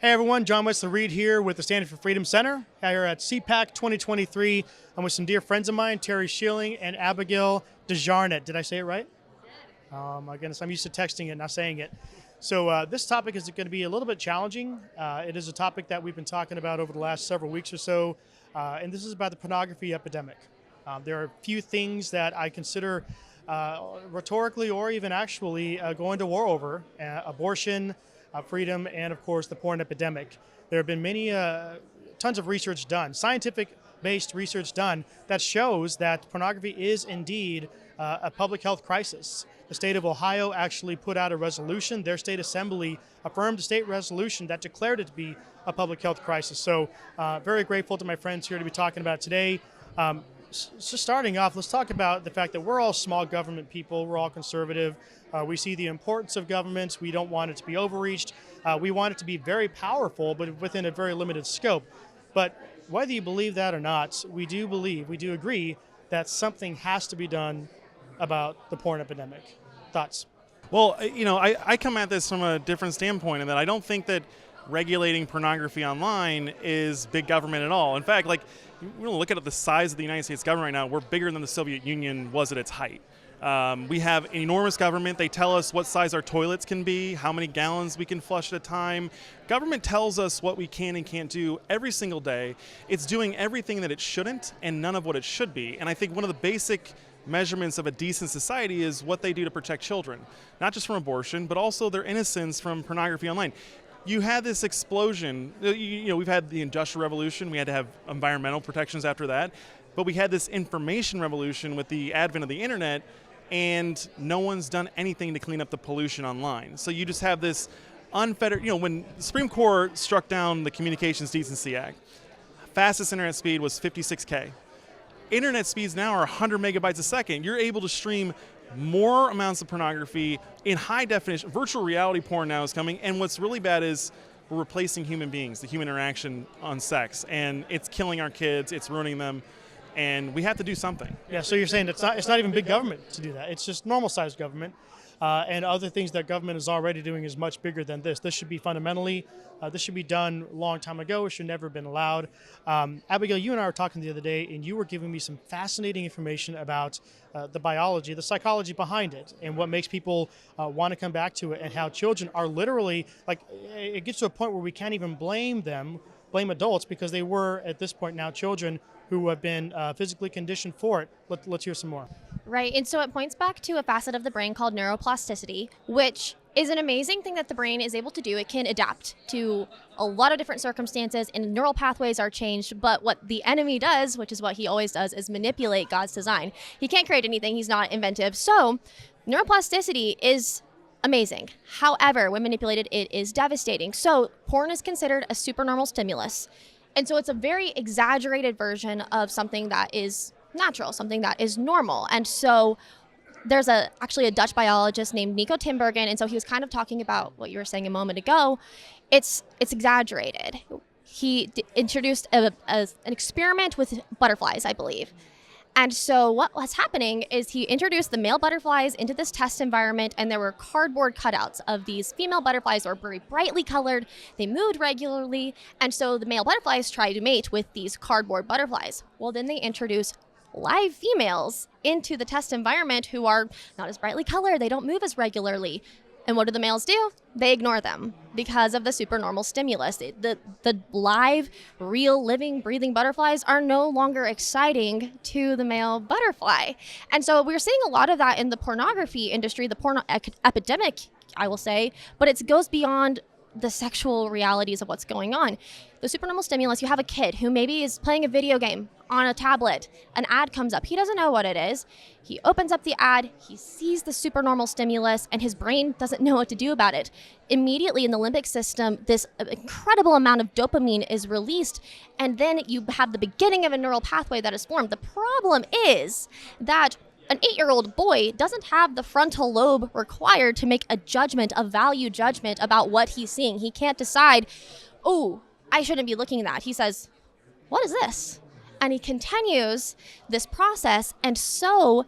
Hey everyone, John Wesley Reed here with the Standard for Freedom Center here at CPAC 2023. I'm with some dear friends of mine, Terry Schilling and Abigail Dejanatt. Did I say it right? Oh my goodness, I'm used to texting it, not saying it. So this topic is going to be a little bit challenging. It is a topic that we've been talking about over the last several weeks or so, and this is about the pornography epidemic. There are a few things that I consider rhetorically or even actually going to war over: abortion, freedom, and of course the porn epidemic. There have been many, tons of research done, scientific-based research done that shows that pornography is indeed a public health crisis. The state of Ohio actually put out a resolution. Their state assembly affirmed a state resolution that declared it to be a public health crisis. So very grateful to my friends here to be talking about it today. So starting off, let's talk about the fact that we're all small government people. We're all conservative. We see the importance of government. We don't want it to be overreached. We want it to be very powerful, but within a very limited scope. But whether you believe that or not, we do agree that something has to be done about the porn epidemic. Thoughts? Well, I come at this from a different standpoint in that I don't think that regulating pornography online is big government at all. In fact, we look at the size of the United States government right now, we're bigger than the Soviet Union was at its height. We have an enormous government. They tell us what size our toilets can be, how many gallons we can flush at a time. Government tells us what we can and can't do every single day. It's doing everything that it shouldn't and none of what it should be. And I think one of the basic measurements of a decent society is what they do to protect children, not just from abortion, but also their innocence from pornography online. You had this explosion. We've had the Industrial Revolution. We had to have environmental protections after that. But we had this information revolution with the advent of the internet, and no one's done anything to clean up the pollution online. So you just have this unfettered, when the Supreme Court struck down the Communications Decency Act, fastest internet speed was 56K. Internet speeds now are 100 megabytes a second. You're able to stream more amounts of pornography in high definition. Virtual reality porn now is coming, and what's really bad is we're replacing human beings, the human interaction on sex, and it's killing our kids, it's ruining them, and we have to do something. Yeah, so you're saying it's not even big government to do that. It's just normal-sized government, and other things that government is already doing is much bigger than this. This should be fundamentally, this should be done a long time ago. It should never have been allowed. Abigail, you and I were talking the other day, and you were giving me some fascinating information about the biology, the psychology behind it, and what makes people want to come back to it, and how children are literally, it gets to a point where we can't even blame adults, because they were, at this point now, children who have been physically conditioned for it. Let's hear some more. Right, and so it points back to a facet of the brain called neuroplasticity, which is an amazing thing that the brain is able to do. It can adapt to a lot of different circumstances, and neural pathways are changed, but what the enemy does, which is what he always does, is manipulate God's design. He can't create anything, he's not inventive. So neuroplasticity is amazing. However, when manipulated, it is devastating. So porn is considered a supernormal stimulus. And so it's a very exaggerated version of something that is natural, something that is normal. And so there's actually a Dutch biologist named Nico Tinbergen, and so he was kind of talking about what you were saying a moment ago. It's exaggerated. He introduced an experiment with butterflies, I believe. And so what was happening is he introduced the male butterflies into this test environment, and there were cardboard cutouts of these female butterflies that were very brightly colored. They moved regularly, and so the male butterflies tried to mate with these cardboard butterflies. Well, then they introduce live females into the test environment who are not as brightly colored. They don't move as regularly. And what do the males do? They ignore them because of the supernormal stimulus. The live, real, living, breathing butterflies are no longer exciting to the male butterfly. And so we're seeing a lot of that in the pornography industry, the porn epidemic, I will say, but it goes beyond the sexual realities of what's going on. The supernormal stimulus, you have a kid who maybe is playing a video game on a tablet. An ad comes up. He doesn't know what it is. He opens up the ad, he sees the supernormal stimulus, and his brain doesn't know what to do about it. Immediately in the limbic system, this incredible amount of dopamine is released, and then you have the beginning of a neural pathway that is formed. The problem is that an 8-year-old boy doesn't have the frontal lobe required to make a judgment, a value judgment about what he's seeing. He can't decide, oh, I shouldn't be looking at that. He says, what is this? And he continues this process, and so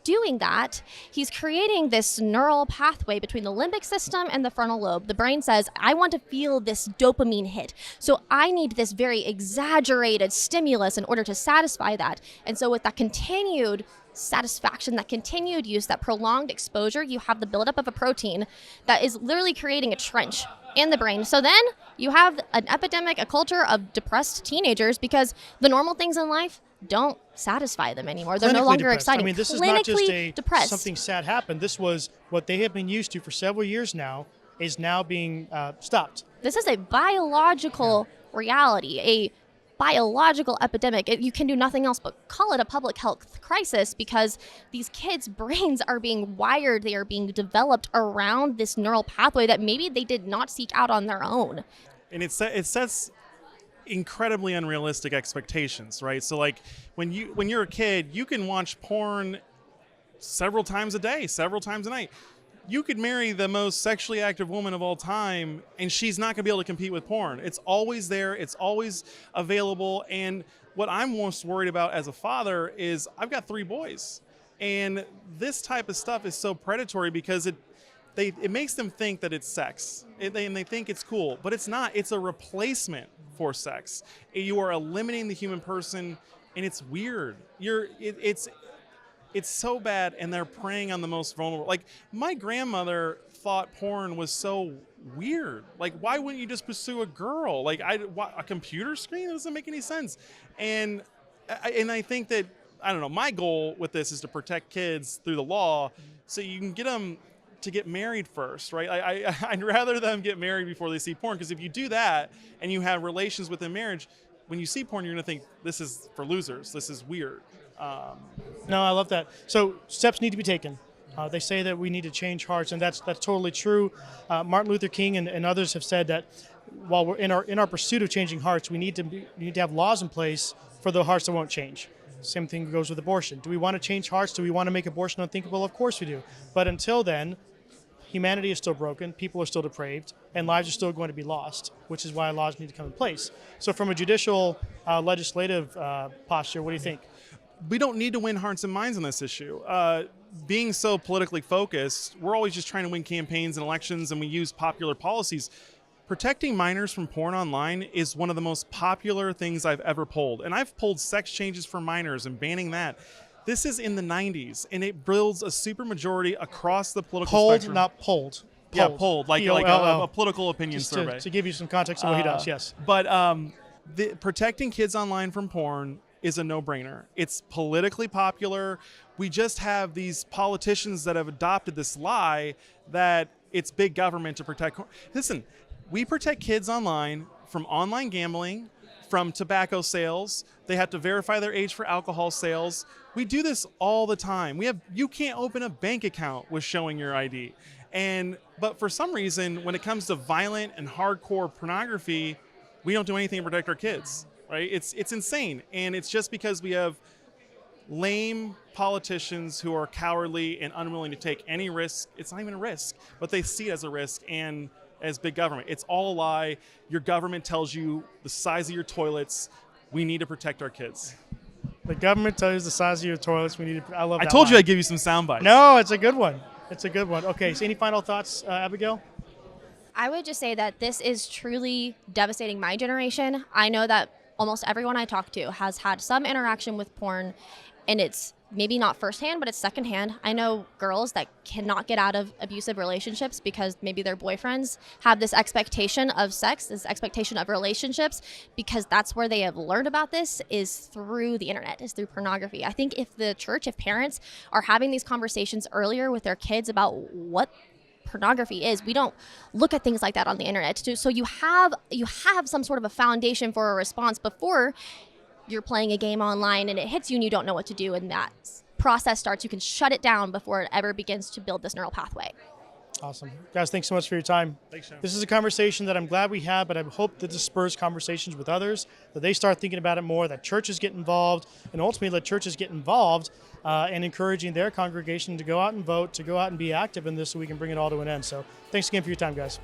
doing that, he's creating this neural pathway between the limbic system and the frontal lobe. The brain says, I want to feel this dopamine hit. So I need this very exaggerated stimulus in order to satisfy that. And so with that continued satisfaction, that continued use, that prolonged exposure, you have the buildup of a protein that is literally creating a trench in the brain. So then you have an epidemic, a culture of depressed teenagers because the normal things in life don't satisfy them anymore. They're no Clinically longer depressed. exciting. I mean, this is not just depressed. something sad happened. This was what they have been used to for several years now, is now being stopped. This is a biological reality, a biological epidemic. You can do nothing else but call it a public health crisis because these kids' brains are being wired, they are being developed around this neural pathway that maybe they did not seek out on their own. And it sets incredibly unrealistic expectations, right? So like when you're a kid, you can watch porn several times a day, several times a night. You could marry the most sexually active woman of all time and she's not going to be able to compete with porn. It's always there. It's always available. And what I'm most worried about as a father is I've got 3 boys. And this type of stuff is so predatory because it makes them think that it's sex. And they think it's cool. But it's not. It's a replacement for sex. You are eliminating the human person and it's weird. It's so bad, and they're preying on the most vulnerable. Like, my grandmother thought porn was so weird. Like, why wouldn't you just pursue a girl? Like, a computer screen? That doesn't make any sense. And I think that, I don't know, my goal with this is to protect kids through the law so you can get them to get married first, right? I'd rather them get married before they see porn, because if you do that and you have relations within marriage, when you see porn, you're going to think, this is for losers. This is weird. No, I love that. So steps need to be taken. They say that we need to change hearts, and that's totally true. Martin Luther King and others have said that while we're in our pursuit of changing hearts, we need to have laws in place for the hearts that won't change. Same thing goes with abortion. Do we want to change hearts? Do we want to make abortion unthinkable? Of course we do. But until then, humanity is still broken, people are still depraved, and lives are still going to be lost, which is why laws need to come in place. So from a judicial, legislative posture, what do you think? We don't need to win hearts and minds on this issue. Being so politically focused, we're always just trying to win campaigns and elections, and we use popular policies. Protecting minors from porn online is one of the most popular things I've ever polled. And I've polled sex changes for minors and banning that. This is in the 90s, and it builds a supermajority across the political spectrum. Not polled. Yeah, polled, like a political opinion survey. To give you some context of what he does, yes. But protecting kids online from porn is a no-brainer. It's politically popular. We just have these politicians that have adopted this lie that it's big government to protect. Listen, we protect kids online from online gambling, from tobacco sales. They have to verify their age for alcohol sales. We do this all the time. You can't open a bank account with showing your ID. But for some reason, when it comes to violent and hardcore pornography, we don't do anything to protect our kids. Right? It's insane. And it's just because we have lame politicians who are cowardly and unwilling to take any risk. It's not even a risk, but they see it as a risk and as big government. It's all a lie. Your government tells you the size of your toilets. We need to protect our kids. The government tells you the size of your toilets. I love that. I told line. you I'd give you some sound bites. No, it's a good one. It's a good one. Okay, so any final thoughts, Abigail? I would just say that this is truly devastating my generation. I know that almost everyone I talk to has had some interaction with porn, and it's maybe not firsthand, but it's secondhand. I know girls that cannot get out of abusive relationships because maybe their boyfriends have this expectation of sex, this expectation of relationships, because that's where they have learned about this, is through the internet, is through pornography. I think if the church, if parents are having these conversations earlier with their kids about what pornography is, we don't look at things like that on the internet. So you have some sort of a foundation for a response before you're playing a game online and it hits you and you don't know what to do, and that process starts. You can shut it down before it ever begins to build this neural pathway. Awesome. Guys, thanks so much for your time. Thanks, Sean. This is a conversation that I'm glad we had, but I hope that this spurs conversations with others, that they start thinking about it more, that churches get involved, and ultimately let churches get involved in encouraging their congregation to go out and vote, to go out and be active in this so we can bring it all to an end. So thanks again for your time, guys.